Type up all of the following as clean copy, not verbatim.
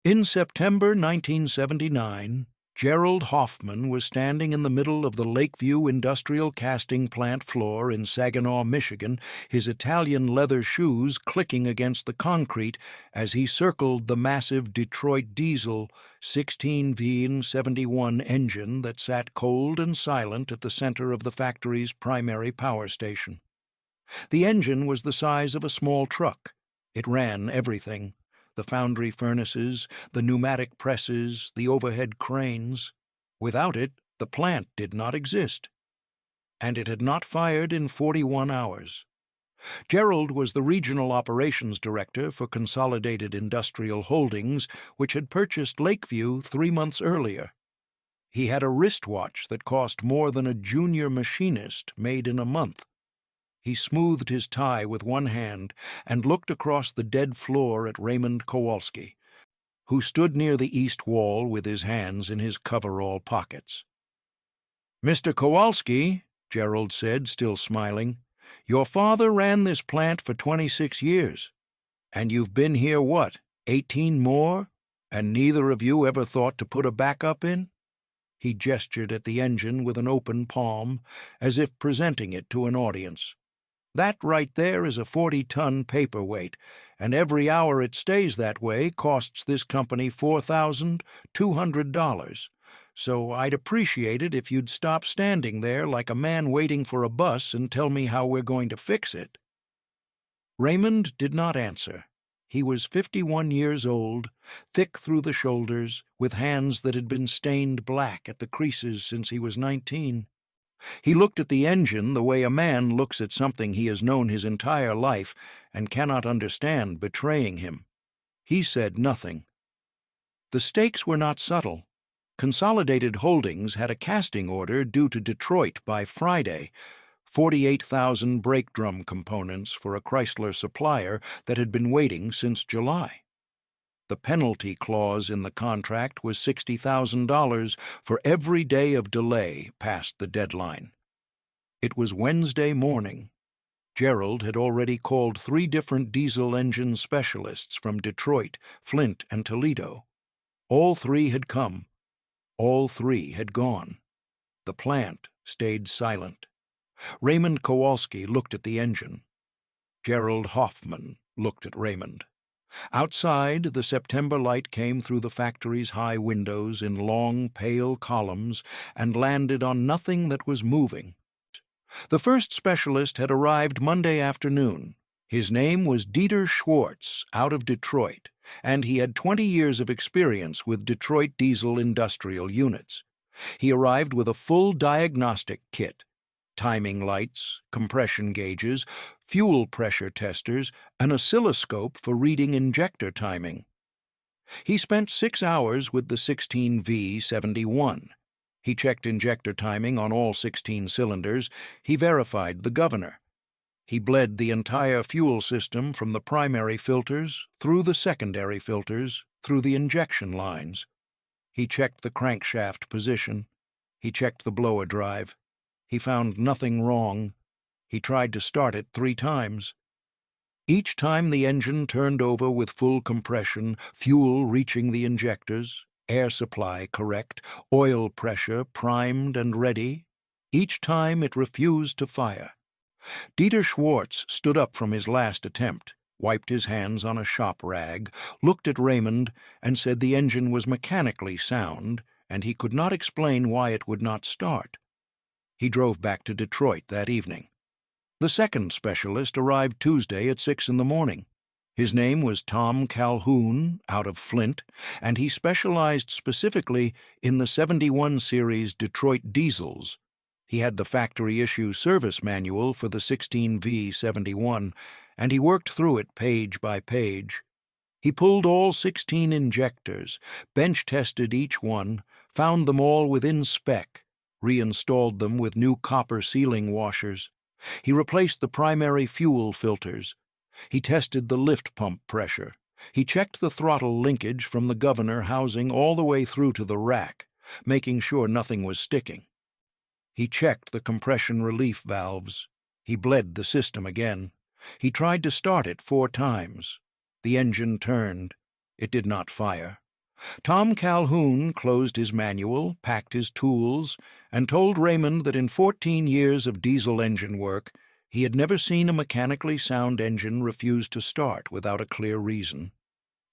In September 1979, Gerald Hoffman was standing in the middle of the Lakeview Industrial Casting Plant floor in Saginaw, Michigan, his Italian leather shoes clicking against the concrete as he circled the massive Detroit diesel 16V71 engine that sat cold and silent at the center of the factory's primary power station. The engine was the size of a small truck. It ran everything: the foundry furnaces, the pneumatic presses, the overhead cranes. Without it, the plant did not exist. And it had not fired in 41 hours. Gerald was the regional operations director for Consolidated Industrial Holdings, which had purchased Lakeview 3 months earlier. He had a wristwatch that cost more than a junior machinist made in a month. He smoothed his tie with one hand and looked across the dead floor at Raymond Kowalski, who stood near the east wall with his hands in his coverall pockets. "Mr. Kowalski," Gerald said, still smiling, "your father ran this plant for 26 years. And you've been here, what, 18 more? And neither of you ever thought to put a backup in?" He gestured at the engine with an open palm, as if presenting it to an audience. "That right there is a 40-ton paperweight, and every hour it stays that way costs this company $4,200. So I'd appreciate it if you'd stop standing there like a man waiting for a bus and tell me how we're going to fix it." Raymond did not answer. He was 51 years old, thick through the shoulders, with hands that had been stained black at the creases since he was 19. He looked at the engine the way a man looks at something he has known his entire life and cannot understand betraying him. He said nothing. The stakes were not subtle. Consolidated Holdings had a casting order due to Detroit by Friday, 48,000 brake drum components for a Chrysler supplier that had been waiting since July. The penalty clause in the contract was $60,000 for every day of delay past the deadline. It was Wednesday morning. Gerald had already called 3 different diesel engine specialists from Detroit, Flint, and Toledo. All 3 had come. All 3 had gone. The plant stayed silent. Raymond Kowalski looked at the engine. Gerald Hoffman looked at Raymond. Outside, the September light came through the factory's high windows in long, pale columns and landed on nothing that was moving. The first specialist had arrived Monday afternoon. His name was Dieter Schwartz, out of Detroit, and he had 20 years of experience with Detroit diesel industrial units. He arrived with a full diagnostic kit: timing lights, compression gauges, fuel pressure testers, an oscilloscope for reading injector timing. He spent 6 hours with the 16V71. He checked injector timing on all 16 cylinders. He verified the governor. He bled the entire fuel system from the primary filters, through the secondary filters, through the injection lines. He checked the crankshaft position. He checked the blower drive. He found nothing wrong. He tried to start it 3 times. Each time the engine turned over with full compression, fuel reaching the injectors, air supply correct, oil pressure primed and ready. Each time it refused to fire. Dieter Schwartz stood up from his last attempt, wiped his hands on a shop rag, looked at Raymond, and said the engine was mechanically sound, and he could not explain why it would not start. He drove back to Detroit that evening. The second specialist arrived Tuesday at 6 in the morning. His name was Tom Calhoun, out of Flint, and he specialized specifically in the 71 series Detroit diesels. He had the factory-issue service manual for the 16V71, and he worked through it page by page. He pulled all 16 injectors, bench-tested each one, found them all within spec, reinstalled them with new copper sealing washers. He replaced the primary fuel filters. He tested the lift pump pressure. He checked the throttle linkage from the governor housing all the way through to the rack, making sure nothing was sticking. He checked the compression relief valves. He bled the system again. He tried to start it 4 times. The engine turned. It did not fire. Tom Calhoun closed his manual, packed his tools, and told Raymond that in 14 years of diesel engine work, he had never seen a mechanically sound engine refuse to start without a clear reason.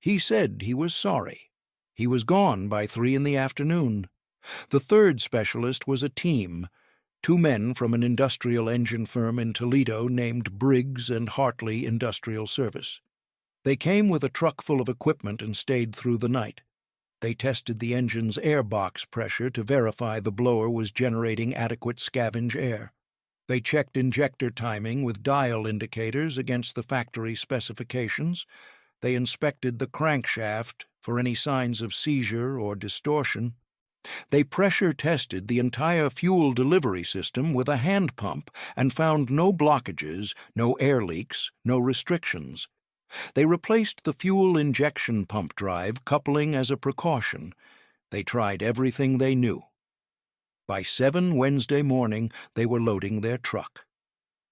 He said he was sorry. He was gone by 3 in the afternoon. The third specialist was a team, 2 men from an industrial engine firm in Toledo named Briggs and Hartley Industrial Service. They came with a truck full of equipment and stayed through the night. They tested the engine's air box pressure to verify the blower was generating adequate scavenge air. They checked injector timing with dial indicators against the factory specifications. They inspected the crankshaft for any signs of seizure or distortion. They pressure tested the entire fuel delivery system with a hand pump and found no blockages, no air leaks, no restrictions. They replaced the fuel injection pump drive coupling as a precaution. They tried everything they knew. By 7 Wednesday morning, they were loading their truck.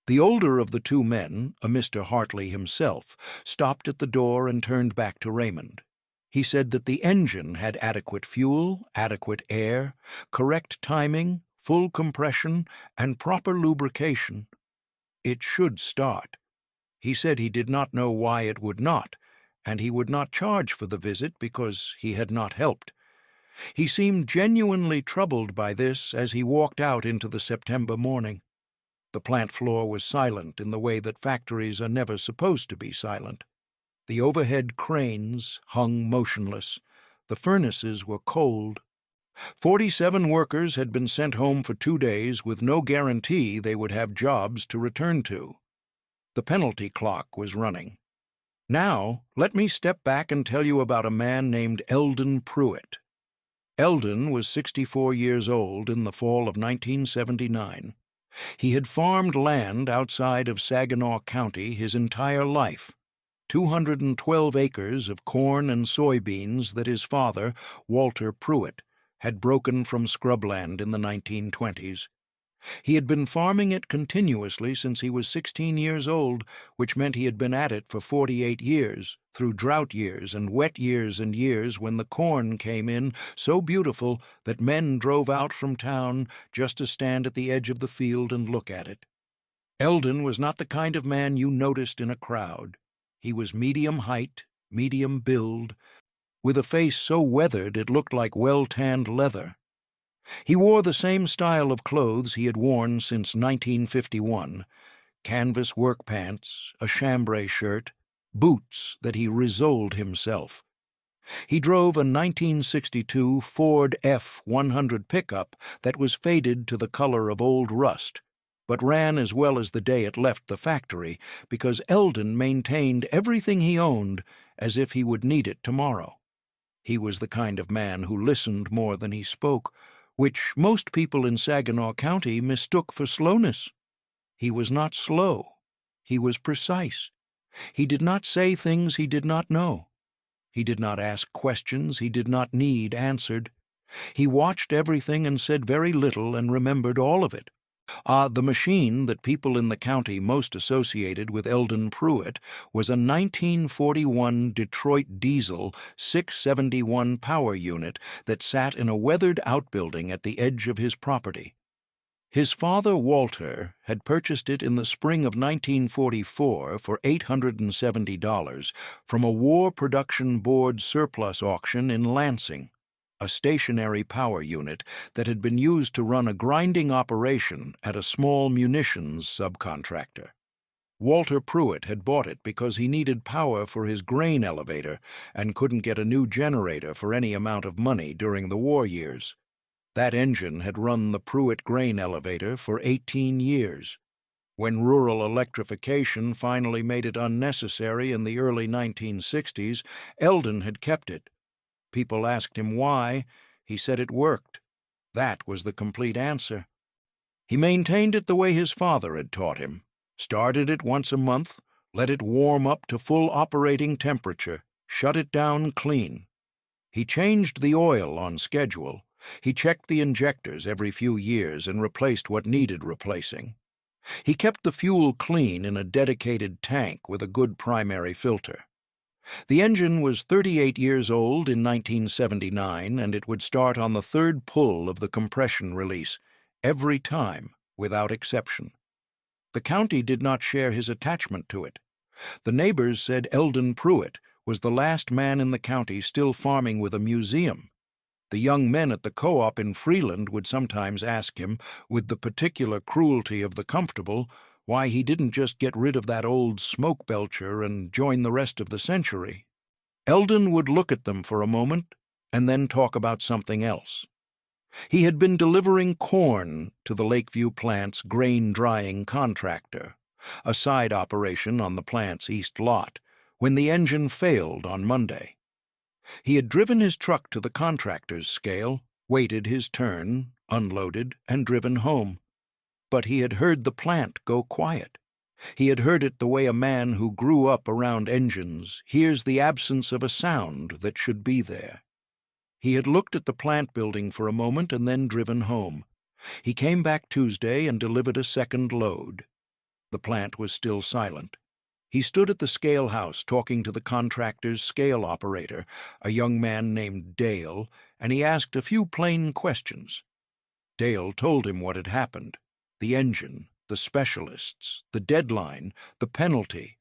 The older of the 2 men, a Mr. Hartley himself, stopped at the door and turned back to Raymond. He said that the engine had adequate fuel, adequate air, correct timing, full compression, and proper lubrication. It should start. He said he did not know why it would not, and he would not charge for the visit because he had not helped. He seemed genuinely troubled by this as he walked out into the September morning. The plant floor was silent in the way that factories are never supposed to be silent. The overhead cranes hung motionless. The furnaces were cold. 47 workers had been sent home for 2 days with no guarantee they would have jobs to return to. The penalty clock was running. Now, let me step back and tell you about a man named Elden Pruitt. Elden was 64 years old in the fall of 1979. He had farmed land outside of Saginaw County his entire life, 212 acres of corn and soybeans that his father, Walter Pruitt, had broken from scrubland in the 1920s. He had been farming it continuously since he was 16 years old, which meant he had been at it for 48 years, through drought years and wet years and years when the corn came in so beautiful that men drove out from town just to stand at the edge of the field and look at it. Elden was not the kind of man you noticed in a crowd. He was medium height, medium build, with a face so weathered it looked like well-tanned leather. He wore the same style of clothes he had worn since 1951, canvas work pants, a chambray shirt, boots that he resoled himself. He drove a 1962 Ford F-100 pickup that was faded to the color of old rust, but ran as well as the day it left the factory because Elden maintained everything he owned as if he would need it tomorrow. He was the kind of man who listened more than he spoke, which most people in Saginaw County mistook for slowness. He was not slow. He was precise. He did not say things he did not know. He did not ask questions he did not need answered. He watched everything and said very little and remembered all of it. The machine that people in the county most associated with Elden Pruitt was a 1941 Detroit diesel 671 power unit that sat in a weathered outbuilding at the edge of his property. His father, Walter, had purchased it in the spring of 1944 for $870 from a War Production Board surplus auction in Lansing, a stationary power unit that had been used to run a grinding operation at a small munitions subcontractor. Walter Pruitt had bought it because he needed power for his grain elevator and couldn't get a new generator for any amount of money during the war years. That engine had run the Pruitt grain elevator for 18 years. When rural electrification finally made it unnecessary in the early 1960s, Elden had kept it. People asked him why. He said it worked. That was the complete answer. He maintained it the way his father had taught him. Started it once a month, let it warm up to full operating temperature, shut it down clean. He changed the oil on schedule. He checked the injectors every few years and replaced what needed replacing. He kept the fuel clean in a dedicated tank with a good primary filter. The engine was 38 years old in 1979, and it would start on the third pull of the compression release, every time, without exception. The county did not share his attachment to it. The neighbors said Elden Pruitt was the last man in the county still farming with a museum. The young men at the co-op in Freeland would sometimes ask him, with the particular cruelty of the comfortable, why he didn't just get rid of that old smoke belcher and join the rest of the century. Elden would look at them for a moment and then talk about something else. He had been delivering corn to the Lakeview plant's grain-drying contractor, a side operation on the plant's east lot, when the engine failed on Monday. He had driven his truck to the contractor's scale, waited his turn, unloaded, and driven home. But he had heard the plant go quiet. He had heard it the way a man who grew up around engines hears the absence of a sound that should be there. He had looked at the plant building for a moment and then driven home. He came back Tuesday and delivered a second load. The plant was still silent. He stood at the scale house talking to the contractor's scale operator, a young man named Dale, and he asked a few plain questions. Dale told him what had happened: the engine, the specialists, the deadline, the penalty.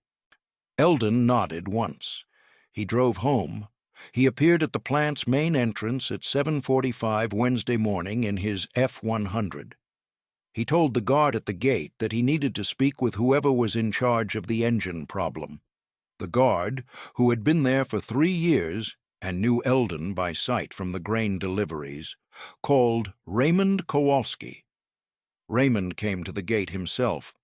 Elden nodded once. He drove home. He appeared at the plant's main entrance at 7:45 Wednesday morning in his F-100. He told the guard at the gate that he needed to speak with whoever was in charge of the engine problem. The guard, who had been there for 3 years and knew Elden by sight from the grain deliveries, called Raymond Kowalski. Raymond came to the gate himself.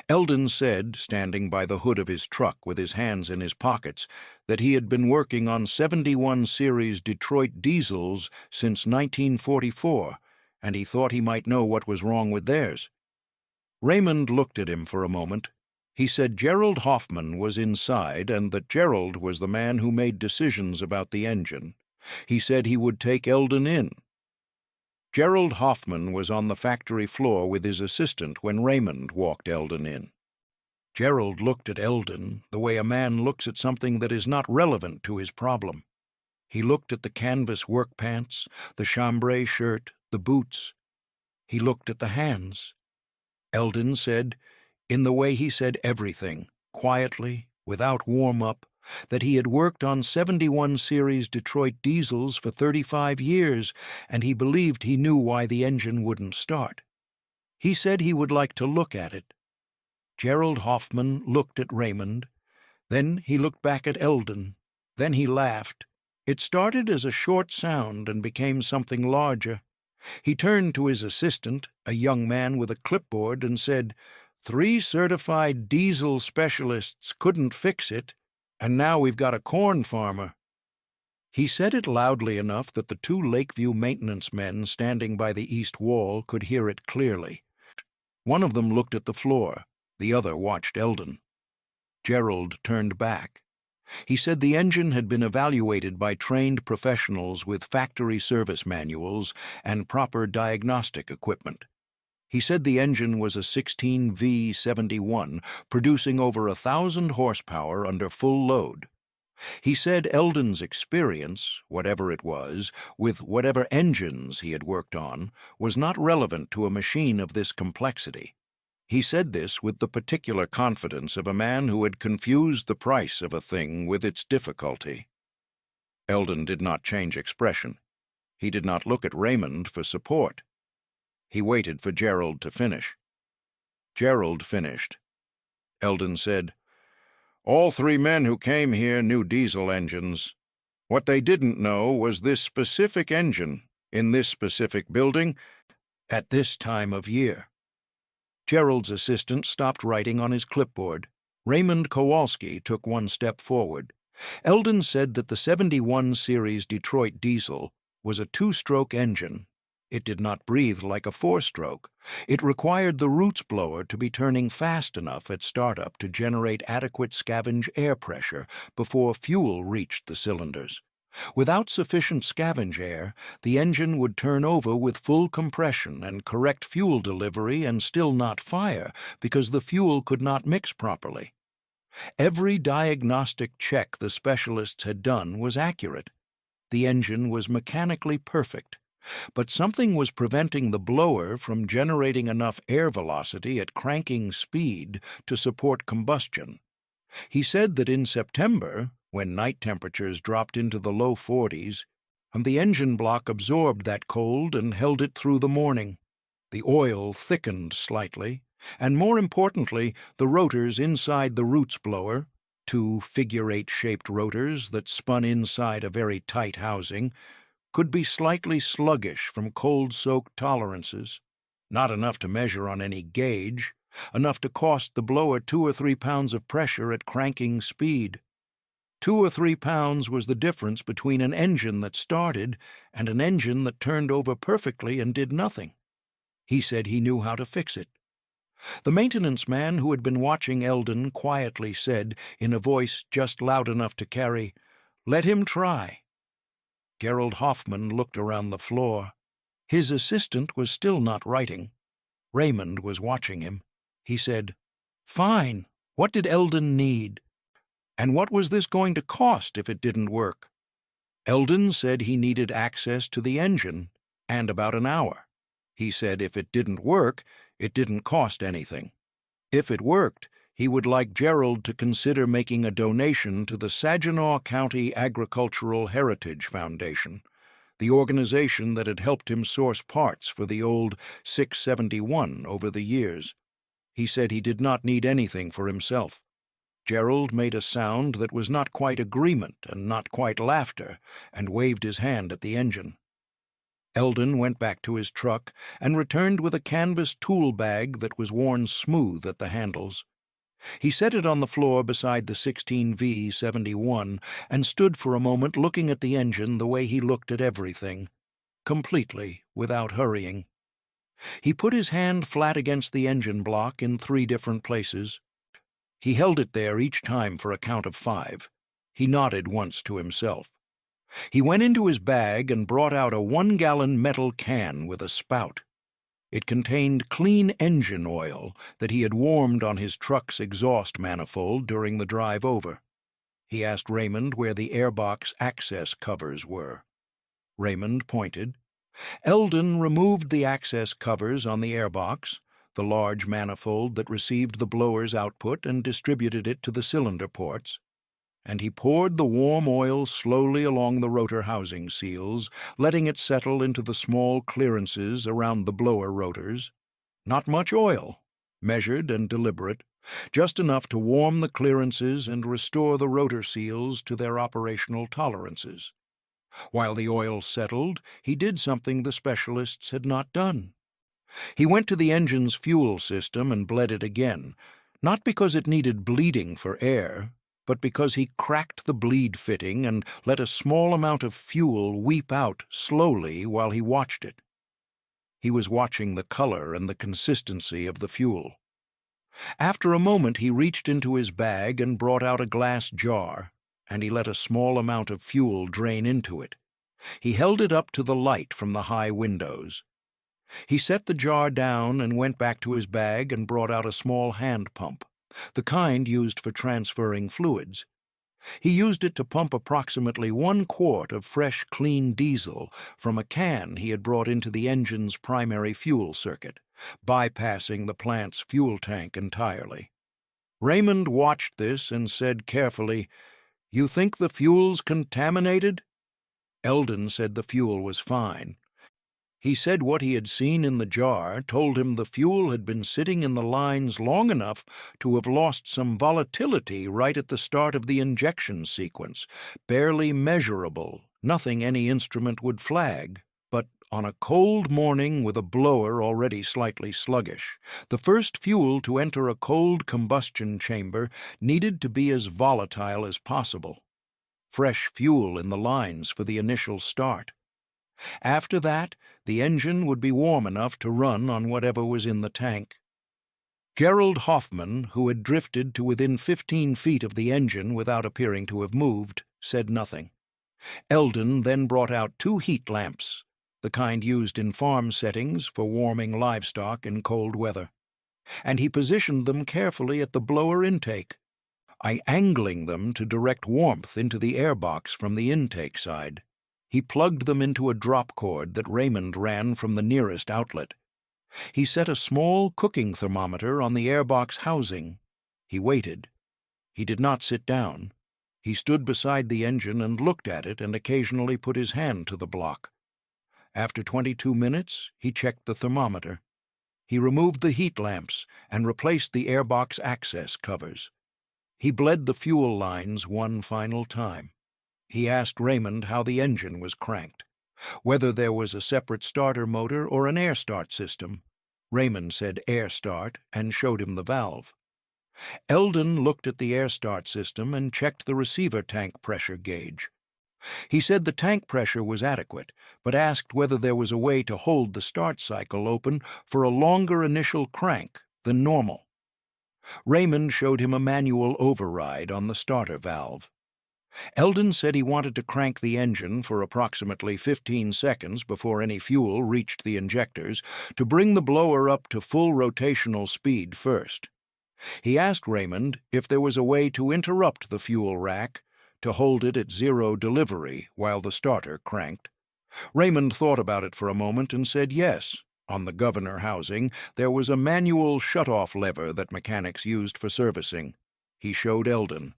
Elden said, standing by the hood of his truck with his hands in his pockets, that he had been working on 71 series Detroit diesels since 1944, and he thought he might know what was wrong with theirs. Raymond looked at him for a moment. He said Gerald Hoffman was inside and that Gerald was the man who made decisions about the engine. He said he would take Elden in. Gerald Hoffman was on the factory floor with his assistant when Raymond walked Elden in. Gerald looked at Elden the way a man looks at something that is not relevant to his problem. He looked at the canvas work pants, the chambray shirt, the boots. He looked at the hands. Elden said, in the way he said everything, quietly, without warm-up, that he had worked on 71 series Detroit diesels for 35 years, and he believed he knew why the engine wouldn't start. He said he would like to look at it. Gerald Hoffman looked at Raymond. Then he looked back at Elden. Then he laughed. It started as a short sound and became something larger. He turned to his assistant, a young man with a clipboard, and said, 3 certified diesel specialists couldn't fix it, and now we've got a corn farmer. He said it loudly enough that the 2 Lakeview maintenance men standing by the east wall could hear it clearly. One of them looked at the floor. The other watched Elden. Gerald turned back. He said the engine had been evaluated by trained professionals with factory service manuals and proper diagnostic equipment. He said the engine was a 16V71, producing over 1,000 horsepower under full load. He said Elden's experience, whatever it was, with whatever engines he had worked on, was not relevant to a machine of this complexity. He said this with the particular confidence of a man who had confused the price of a thing with its difficulty. Elden did not change expression. He did not look at Raymond for support. He waited for Gerald to finish. Gerald finished. Elden said, "All 3 men who came here knew diesel engines. What they didn't know was this specific engine, in this specific building, at this time of year." Gerald's assistant stopped writing on his clipboard. Raymond Kowalski took 1 step forward. Elden said that the 71 series Detroit diesel was a 2-stroke engine. It did not breathe like a 4-stroke. It required the roots blower to be turning fast enough at startup to generate adequate scavenge air pressure before fuel reached the cylinders. Without sufficient scavenge air, the engine would turn over with full compression and correct fuel delivery and still not fire because the fuel could not mix properly. Every diagnostic check the specialists had done was accurate. The engine was mechanically perfect, but something was preventing the blower from generating enough air velocity at cranking speed to support combustion. He said that in September, when night temperatures dropped into the low 40s, the engine block absorbed that cold and held it through the morning. The oil thickened slightly, and more importantly, the rotors inside the roots blower, two figure-8-shaped rotors that spun inside a very tight housing, could be slightly sluggish from cold-soaked tolerances. Not enough to measure on any gauge, enough to cost the blower 2 or 3 pounds of pressure at cranking speed. 2 or 3 pounds was the difference between an engine that started and an engine that turned over perfectly and did nothing. He said he knew how to fix it. The maintenance man who had been watching Elden quietly said, in a voice just loud enough to carry, "Let him try." Gerald Hoffman looked around the floor. His assistant was still not writing. Raymond was watching him. He said, "Fine. What did Elden need? And what was this going to cost if it didn't work?" Elden said he needed access to the engine, and about an hour. He said if it didn't work, it didn't cost anything. If it worked, he would like Gerald to consider making a donation to the Saginaw County Agricultural Heritage Foundation, the organization that had helped him source parts for the old 671 over the years. He said he did not need anything for himself. Gerald made a sound that was not quite agreement and not quite laughter, and waved his hand at the engine. Elden went back to his truck and returned with a canvas tool bag that was worn smooth at the handles. He set it on the floor beside the 16V71 and stood for a moment looking at the engine the way he looked at everything, completely, without hurrying. He put his hand flat against the engine block in 3 different places. He held it there each time for a count of 5. He nodded once to himself. He went into his bag and brought out a 1-gallon metal can with a spout. It contained clean engine oil that he had warmed on his truck's exhaust manifold during the drive over. He asked Raymond where the airbox access covers were. Raymond pointed. Elden removed the access covers on the airbox, the large manifold that received the blower's output and distributed it to the cylinder ports, and he poured the warm oil slowly along the rotor housing seals, letting it settle into the small clearances around the blower rotors. Not much oil, measured and deliberate, just enough to warm the clearances and restore the rotor seals to their operational tolerances. While the oil settled, he did something the specialists had not done. He went to the engine's fuel system and bled it again, not because it needed bleeding for air, but because he cracked the bleed fitting and let a small amount of fuel weep out slowly while he watched it. He was watching the color and the consistency of the fuel. After a moment he reached into his bag and brought out a glass jar, and he let a small amount of fuel drain into it. He held it up to the light from the high windows. He set the jar down and went back to his bag and brought out a small hand pump, the kind used for transferring fluids. He used it to pump approximately 1 quart of fresh, clean diesel from a can he had brought into the engine's primary fuel circuit, bypassing the plant's fuel tank entirely. Raymond watched this and said carefully, "You think the fuel's contaminated?" Elden said the fuel was fine. He said what he had seen in the jar told him the fuel had been sitting in the lines long enough to have lost some volatility right at the start of the injection sequence, barely measurable, nothing any instrument would flag. But on a cold morning with a blower already slightly sluggish, the first fuel to enter a cold combustion chamber needed to be as volatile as possible. Fresh fuel in the lines for the initial start. After that, the engine would be warm enough to run on whatever was in the tank. Gerald Hoffman, who had drifted to within 15 feet of the engine without appearing to have moved, said nothing. Elden then brought out 2 heat lamps, the kind used in farm settings for warming livestock in cold weather, and he positioned them carefully at the blower intake. angling them to direct warmth into the airbox from the intake side. He plugged them into a drop cord that Raymond ran from the nearest outlet. He set a small cooking thermometer on the airbox housing. He waited. He did not sit down. He stood beside the engine and looked at it and occasionally put his hand to the block. After 22 minutes, he checked the thermometer. He removed the heat lamps and replaced the airbox access covers. He bled the fuel lines one final time. He asked Raymond how the engine was cranked, whether there was a separate starter motor or an air start system. Raymond said air start and showed him the valve. Elden looked at the air start system and checked the receiver tank pressure gauge. He said the tank pressure was adequate, but asked whether there was a way to hold the start cycle open for a longer initial crank than normal. Raymond showed him a manual override on the starter valve. Elden said he wanted to crank the engine for approximately 15 seconds before any fuel reached the injectors to bring the blower up to full rotational speed first. He asked Raymond if there was a way to interrupt the fuel rack to hold it at zero delivery while the starter cranked. Raymond thought about it for a moment and said yes. On the governor housing, there was a manual shut-off lever that mechanics used for servicing. He showed Elden.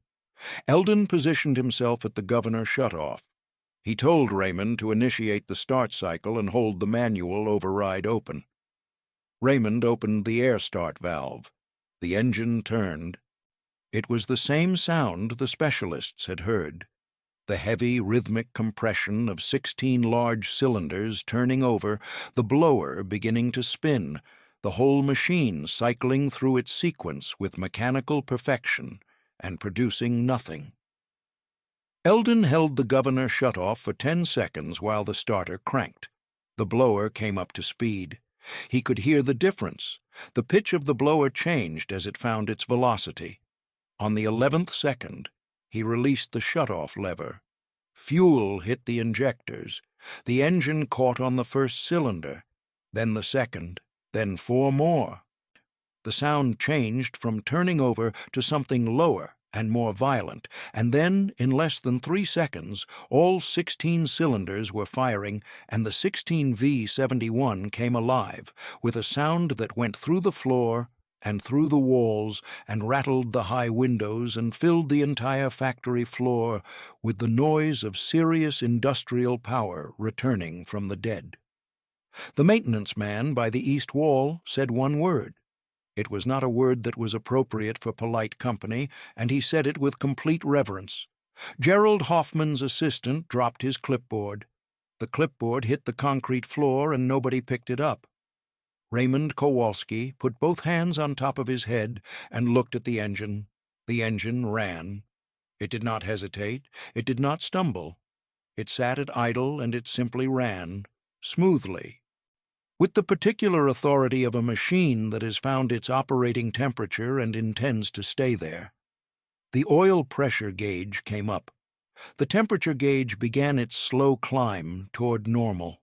Elden positioned himself at the governor shut-off. He told Raymond to initiate the start cycle and hold the manual override open. Raymond opened the air start valve. The engine turned. It was the same sound the specialists had heard. The heavy, rhythmic compression of 16 large cylinders turning over, the blower beginning to spin, the whole machine cycling through its sequence with mechanical perfection and producing nothing. Elden held the governor shut off for 10 seconds while the starter cranked. The blower came up to speed. He could hear the difference. The pitch of the blower changed as it found its velocity. On the 11th second, he released the shut-off lever. Fuel hit the injectors. The engine caught on the first cylinder, then the second, then 4 more. The sound changed from turning over to something lower and more violent, and then, in less than 3 seconds, all 16 cylinders were firing, and the 16V-71 came alive, with a sound that went through the floor and through the walls and rattled the high windows and filled the entire factory floor with the noise of serious industrial power returning from the dead. The maintenance man by the east wall said one word. It was not a word that was appropriate for polite company, and he said it with complete reverence. Gerald Hoffman's assistant dropped his clipboard. The clipboard hit the concrete floor and nobody picked it up. Raymond Kowalski put both hands on top of his head and looked at the engine. The engine ran. It did not hesitate. It did not stumble. It sat at idle and it simply ran, smoothly, with the particular authority of a machine that has found its operating temperature and intends to stay there. The oil pressure gauge came up. The temperature gauge began its slow climb toward normal.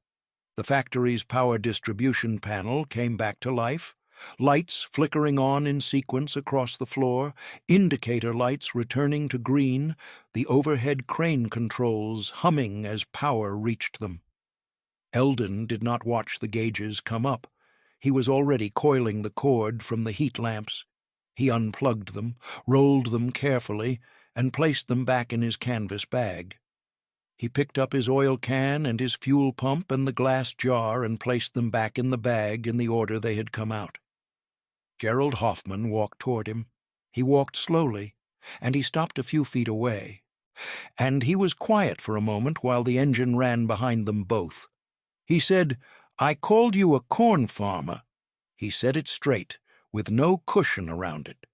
The factory's power distribution panel came back to life, lights flickering on in sequence across the floor, indicator lights returning to green, the overhead crane controls humming as power reached them. Elden did not watch the gauges come up. He was already coiling the cord from the heat lamps. He unplugged them, rolled them carefully, and placed them back in his canvas bag. He picked up his oil can and his fuel pump and the glass jar and placed them back in the bag in the order they had come out. Gerald Hoffman walked toward him. He walked slowly, and he stopped a few feet away. And he was quiet for a moment while the engine ran behind them both. He said, "I called you a corn farmer." He said it straight, with no cushion around it.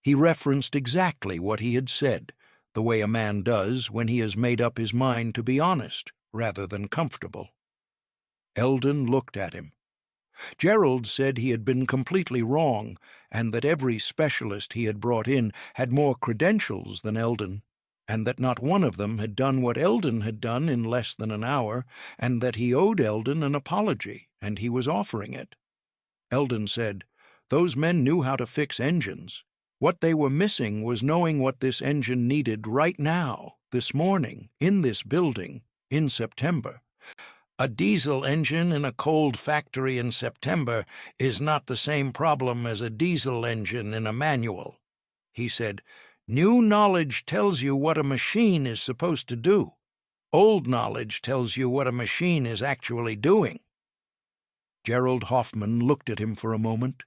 He referenced exactly what he had said, the way a man does when he has made up his mind to be honest rather than comfortable. Elden looked at him. Gerald said he had been completely wrong, and that every specialist he had brought in had more credentials than Elden, and that not one of them had done what Elden had done in less than an hour, and that he owed Elden an apology, and he was offering it. Elden said, "Those men knew how to fix engines. What they were missing was knowing what this engine needed right now, this morning, in this building, in September. A diesel engine in a cold factory in September is not the same problem as a diesel engine in a manual. He said, "New knowledge tells you what a machine is supposed to do. Old knowledge tells you what a machine is actually doing." Gerald Hoffman looked at him for a moment.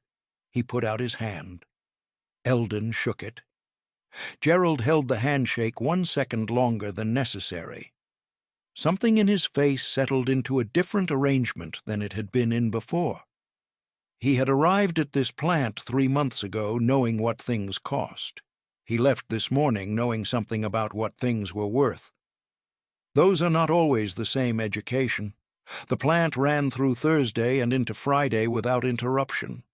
He put out his hand. Elden shook it. Gerald held the handshake 1 second longer than necessary. Something in his face settled into a different arrangement than it had been in before. He had arrived at this plant 3 months ago knowing what things cost. He left this morning knowing something about what things were worth. Those are not always the same education. The plant ran through Thursday and into Friday without interruption.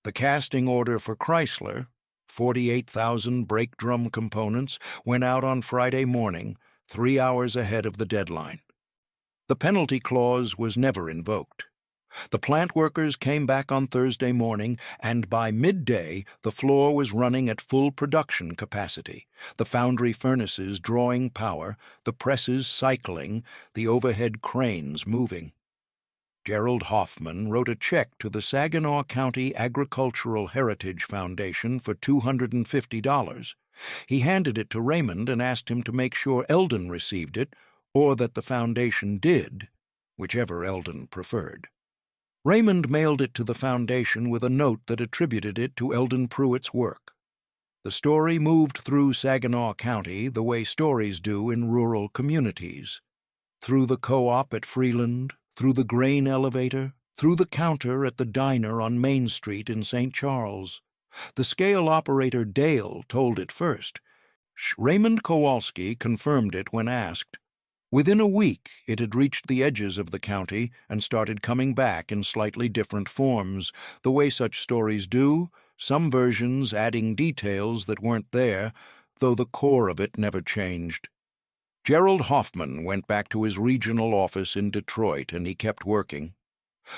The casting order for Chrysler, 48,000 brake drum components, went out on Friday morning, 3 hours ahead of the deadline. The penalty clause was never invoked. The plant workers came back on Thursday morning, and by midday the floor was running at full production capacity, the foundry furnaces drawing power, the presses cycling, the overhead cranes moving. Gerald Hoffman wrote a check to the Saginaw County Agricultural Heritage Foundation for $250. He handed it to Raymond and asked him to make sure Elden received it, or that the foundation did, whichever Elden preferred. Raymond mailed it to the foundation with a note that attributed it to Elden Pruitt's work. The story moved through Saginaw County the way stories do in rural communities. Through the co-op at Freeland, through the grain elevator, through the counter at the diner on Main Street in St. Charles. The scale operator Dale told it first. Raymond Kowalski confirmed it when asked. Within a week, it had reached the edges of the county and started coming back in slightly different forms, the way such stories do, some versions adding details that weren't there, though the core of it never changed. Gerald Hoffman went back to his regional office in Detroit, and he kept working.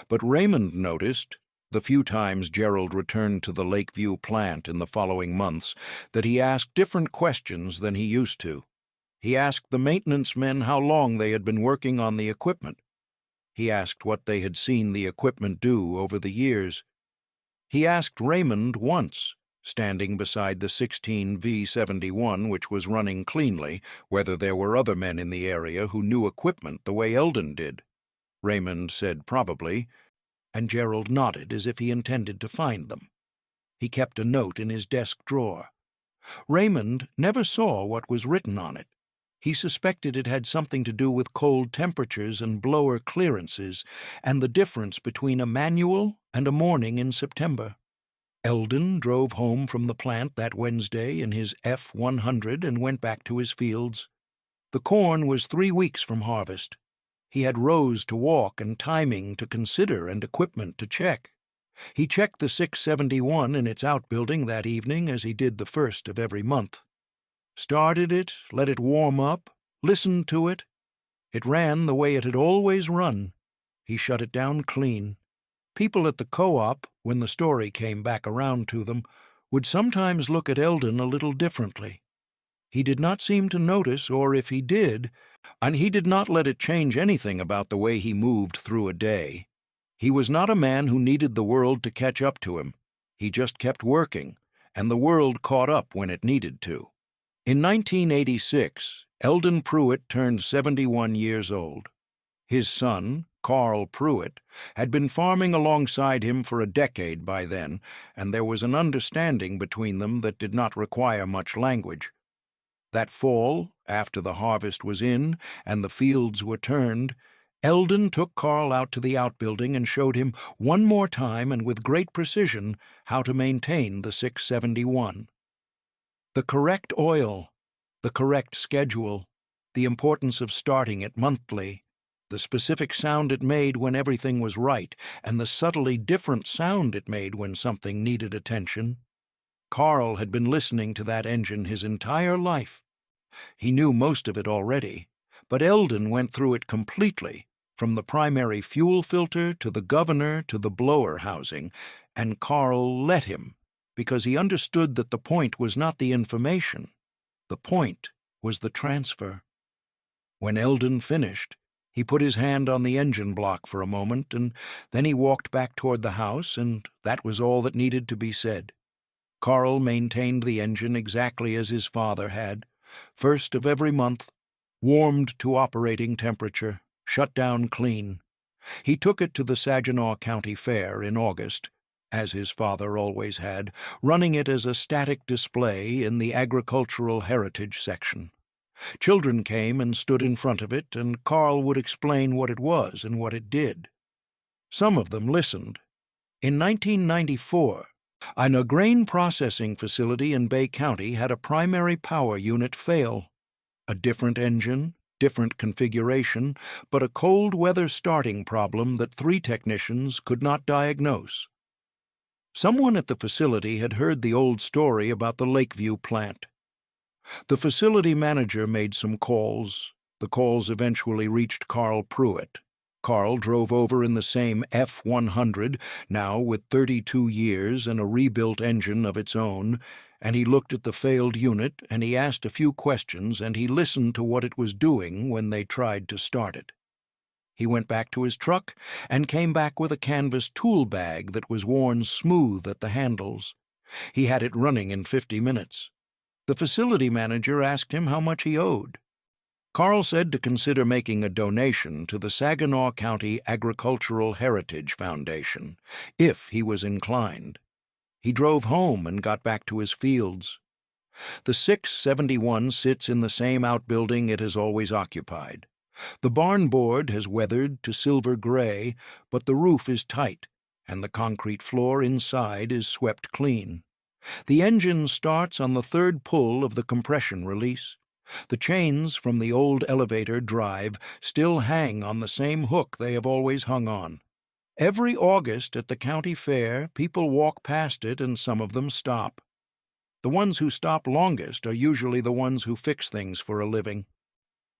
But Raymond noticed, the few times Gerald returned to the Lakeview plant in the following months, that he asked different questions than he used to. He asked the maintenance men how long they had been working on the equipment. He asked what they had seen the equipment do over the years. He asked Raymond once, standing beside the 16 V71 which was running cleanly, whether there were other men in the area who knew equipment the way Elden did. Raymond said probably, and Gerald nodded as if he intended to find them. He kept a note in his desk drawer. Raymond never saw what was written on it. He suspected it had something to do with cold temperatures and blower clearances, and the difference between a manual and a morning in September. Elden drove home from the plant that Wednesday in his F-100 and went back to his fields. The corn was 3 weeks from harvest. He had rows to walk and timing to consider and equipment to check. He checked the 671 in its outbuilding that evening as he did the first of every month. Started it, let it warm up, listened to it. It ran the way it had always run. He shut it down clean. People at the co-op, when the story came back around to them, would sometimes look at Elden a little differently. He did not seem to notice, or if he did, and he did not let it change anything about the way he moved through a day. He was not a man who needed the world to catch up to him. He just kept working, and the world caught up when it needed to. In 1986, Elden Pruitt turned 71 years old. His son, Carl Pruitt, had been farming alongside him for a decade by then, and there was an understanding between them that did not require much language. That fall, after the harvest was in and the fields were turned, Elden took Carl out to the outbuilding and showed him one more time and with great precision how to maintain the 671. The correct oil, the correct schedule, the importance of starting it monthly, the specific sound it made when everything was right, and the subtly different sound it made when something needed attention. Carl had been listening to that engine his entire life. He knew most of it already, but Elden went through it completely, from the primary fuel filter to the governor to the blower housing, and Carl let him, because he understood that the point was not the information. The point was the transfer. When Elden finished, he put his hand on the engine block for a moment, and then he walked back toward the house, and that was all that needed to be said. Carl maintained the engine exactly as his father had, first of every month, warmed to operating temperature, shut down clean. He took it to the Saginaw County Fair in August, as his father always had, running it as a static display in the agricultural heritage section. Children came and stood in front of it, and Carl would explain what it was and what it did. Some of them listened. In 1994, a grain processing facility in Bay County had a primary power unit fail. A different engine, different configuration, but a cold weather starting problem that 3 technicians could not diagnose. Someone at the facility had heard the old story about the Lakeview plant. The facility manager made some calls. The calls eventually reached Carl Pruitt. Carl drove over in the same F-100, now with 32 years and a rebuilt engine of its own, and he looked at the failed unit, and he asked a few questions, and he listened to what it was doing when they tried to start it. He went back to his truck and came back with a canvas tool bag that was worn smooth at the handles. He had it running in 50 minutes. The facility manager asked him how much he owed. Carl said to consider making a donation to the Saginaw County Agricultural Heritage Foundation, if he was inclined. He drove home and got back to his fields. The 671 sits in the same outbuilding it has always occupied. The barn board has weathered to silver gray, but the roof is tight, and the concrete floor inside is swept clean. The engine starts on the 3rd pull of the compression release. The chains from the old elevator drive still hang on the same hook they have always hung on. Every August at the county fair, people walk past it and some of them stop. The ones who stop longest are usually the ones who fix things for a living.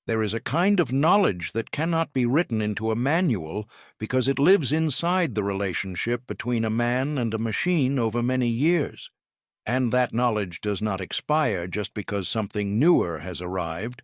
There is a kind of knowledge that cannot be written into a manual because it lives inside the relationship between a man and a machine over many years. And that knowledge does not expire just because something newer has arrived.